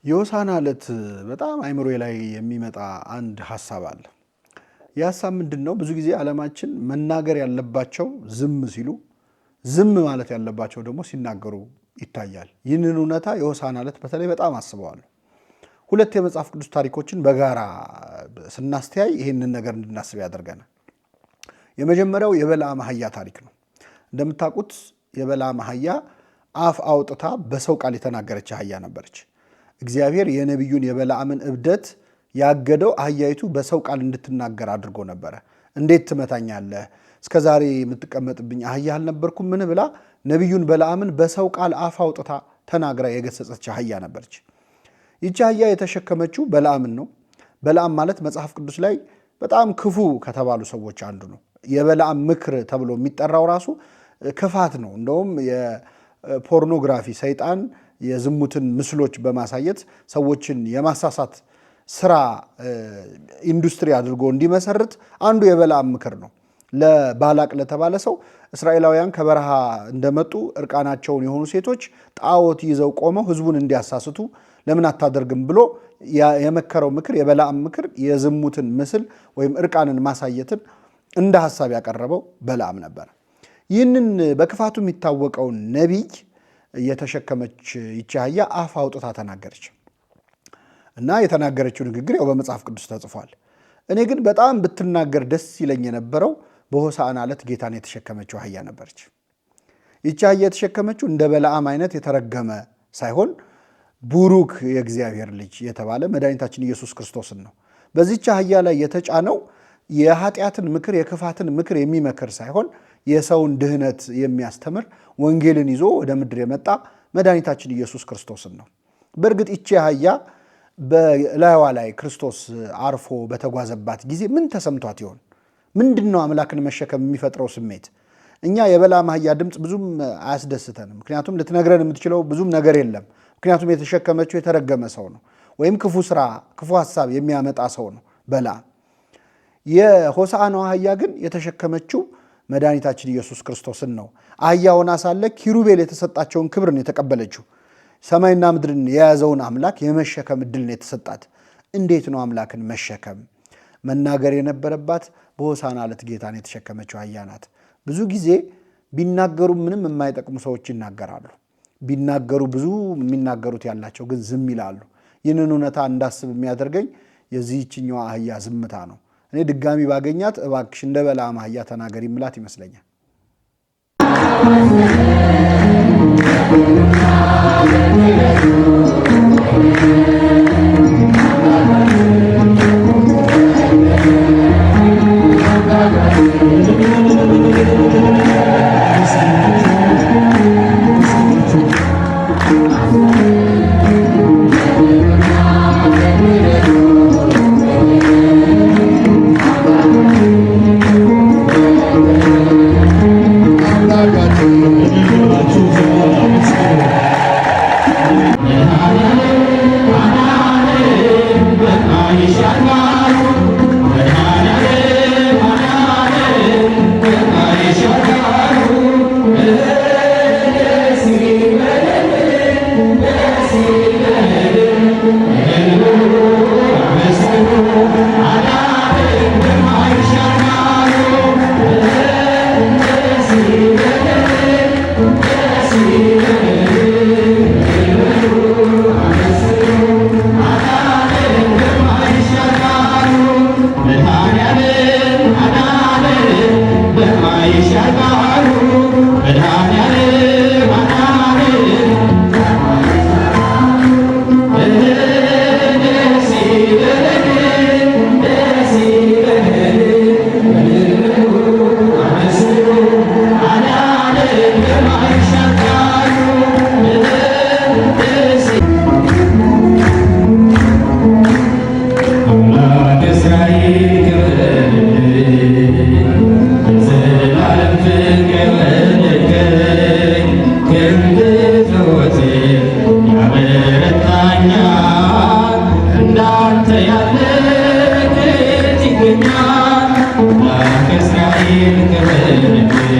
የሆሳዕና ዕለት በጣም አይምሮዬ ላይ የሚመጣ አንድ ሐሳብ አለ። የሐሳብ ምንድነው? ብዙ ጊዜ ዓለማችን መናገር ያለባቸው ዝም ሲሉ፣ ዝም ማለት ያለባቸው ደግሞ ሲናገሩ ይታያል። ይህንን እውነታ የሆሳዕና ዕለት በተለይ በጣም አስበዋለሁ። ሁለት የመጽሐፍ ቅዱስ ታሪኮችን በጋራ ስናስተያይ ይህንን ነገር እንድናስብ ያደርገናል። የመጀመሪያው የበለዓም አህያ ታሪክ ነው። እንደምታውቁት የበለዓም አህያ አፍ አውጥታ በሰው ቃል የተናገረች አህያ ነበረች። እግዚአብሔር የነቢዩን የበለዓምን እብደት ያገደው አህያይቱ በሰው ቃል እንድትናገር አድርጎ ነበረ። እንዴት ትመታኛለህ? እስከ ዛሬ የምትቀመጥብኝ አህያ አልነበርኩም ምን ብላ ነቢዩን በለዓምን በሰው ቃል አፍ አውጥታ ተናግራ የገሰጸች አህያ ነበረች። ይቺ አህያ የተሸከመችው በለዓምን ነው። በለዓም ማለት መጽሐፍ ቅዱስ ላይ በጣም ክፉ ከተባሉ ሰዎች አንዱ ነው። የበለዓም ምክር ተብሎ የሚጠራው ራሱ ክፋት ነው። እንደውም የፖርኖግራፊ ሰይጣን የዝሙትን ምስሎች በማሳየት ሰዎችን የማሳሳት ስራ ኢንዱስትሪ አድርጎ እንዲመሰርት አንዱ የበለዓም ምክር ነው። ለባላቅ ለተባለ ሰው እስራኤላውያን ከበረሃ እንደመጡ እርቃናቸውን የሆኑ ሴቶች ጣዖት ይዘው ቆመው ህዝቡን እንዲያሳስቱ ለምን አታደርግም ብሎ የመከረው ምክር የበለዓም ምክር የዝሙትን ምስል ወይም እርቃንን ማሳየትን እንደ ሐሳብ ያቀረበው በለዓም ነበር። ይህንን በክፋቱ የሚታወቀውን ነቢይ የተሸከመች ይቺ አህያ አፍ አውጥታ ተናገረች እና የተናገረችው ንግግር ያው በመጽሐፍ ቅዱስ ተጽፏል። እኔ ግን በጣም ብትናገር ደስ ይለኝ የነበረው በሆሳዕና ዕለት ጌታን የተሸከመችው አህያ ነበረች። ይቺ አህያ የተሸከመችው እንደ በለዓም አይነት የተረገመ ሳይሆን ቡሩክ የእግዚአብሔር ልጅ የተባለ መድኃኒታችን ኢየሱስ ክርስቶስን ነው። በዚች አህያ ላይ የተጫነው የኃጢአትን ምክር የክፋትን ምክር የሚመክር ሳይሆን የሰውን ድህነት የሚያስተምር ወንጌልን ይዞ ወደ ምድር የመጣ መድኃኒታችን ኢየሱስ ክርስቶስን ነው። በእርግጥ ይቺ አህያ በላይዋ ላይ ክርስቶስ አርፎ በተጓዘባት ጊዜ ምን ተሰምቷት ይሆን? ምንድን ነው አምላክን መሸከም የሚፈጥረው ስሜት? እኛ የበለዓም አህያ ድምፅ ብዙም አያስደስተንም። ምክንያቱም ልትነግረን የምትችለው ብዙም ነገር የለም። ምክንያቱም የተሸከመችው የተረገመ ሰው ነው፣ ወይም ክፉ ስራ ክፉ ሀሳብ የሚያመጣ ሰው ነው በለዓም። የሆሳዕናው አህያ ግን የተሸከመችው መድኃኒታችን ኢየሱስ ክርስቶስን ነው። አህያ ሆና ሳለ ኪሩቤል የተሰጣቸውን ክብር ነው የተቀበለችው። ሰማይና ምድርን የያዘውን አምላክ የመሸከም እድል ነው የተሰጣት። እንዴት ነው አምላክን መሸከም? መናገር የነበረባት በሆሳዕና ዕለት ጌታን የተሸከመችው አህያ ናት። ብዙ ጊዜ ቢናገሩ ምንም የማይጠቅሙ ሰዎች ይናገራሉ። ቢናገሩ ብዙ የሚናገሩት ያላቸው ግን ዝም ይላሉ። ይህንን እውነታ እንዳስብ የሚያደርገኝ የዚህችኛዋ አህያ ዝምታ ነው። እኔ ድጋሚ ባገኛት እባክሽ እንደ በለዓም አህያ ተናገሪ ምላት ይመስለኛል።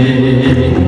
Israel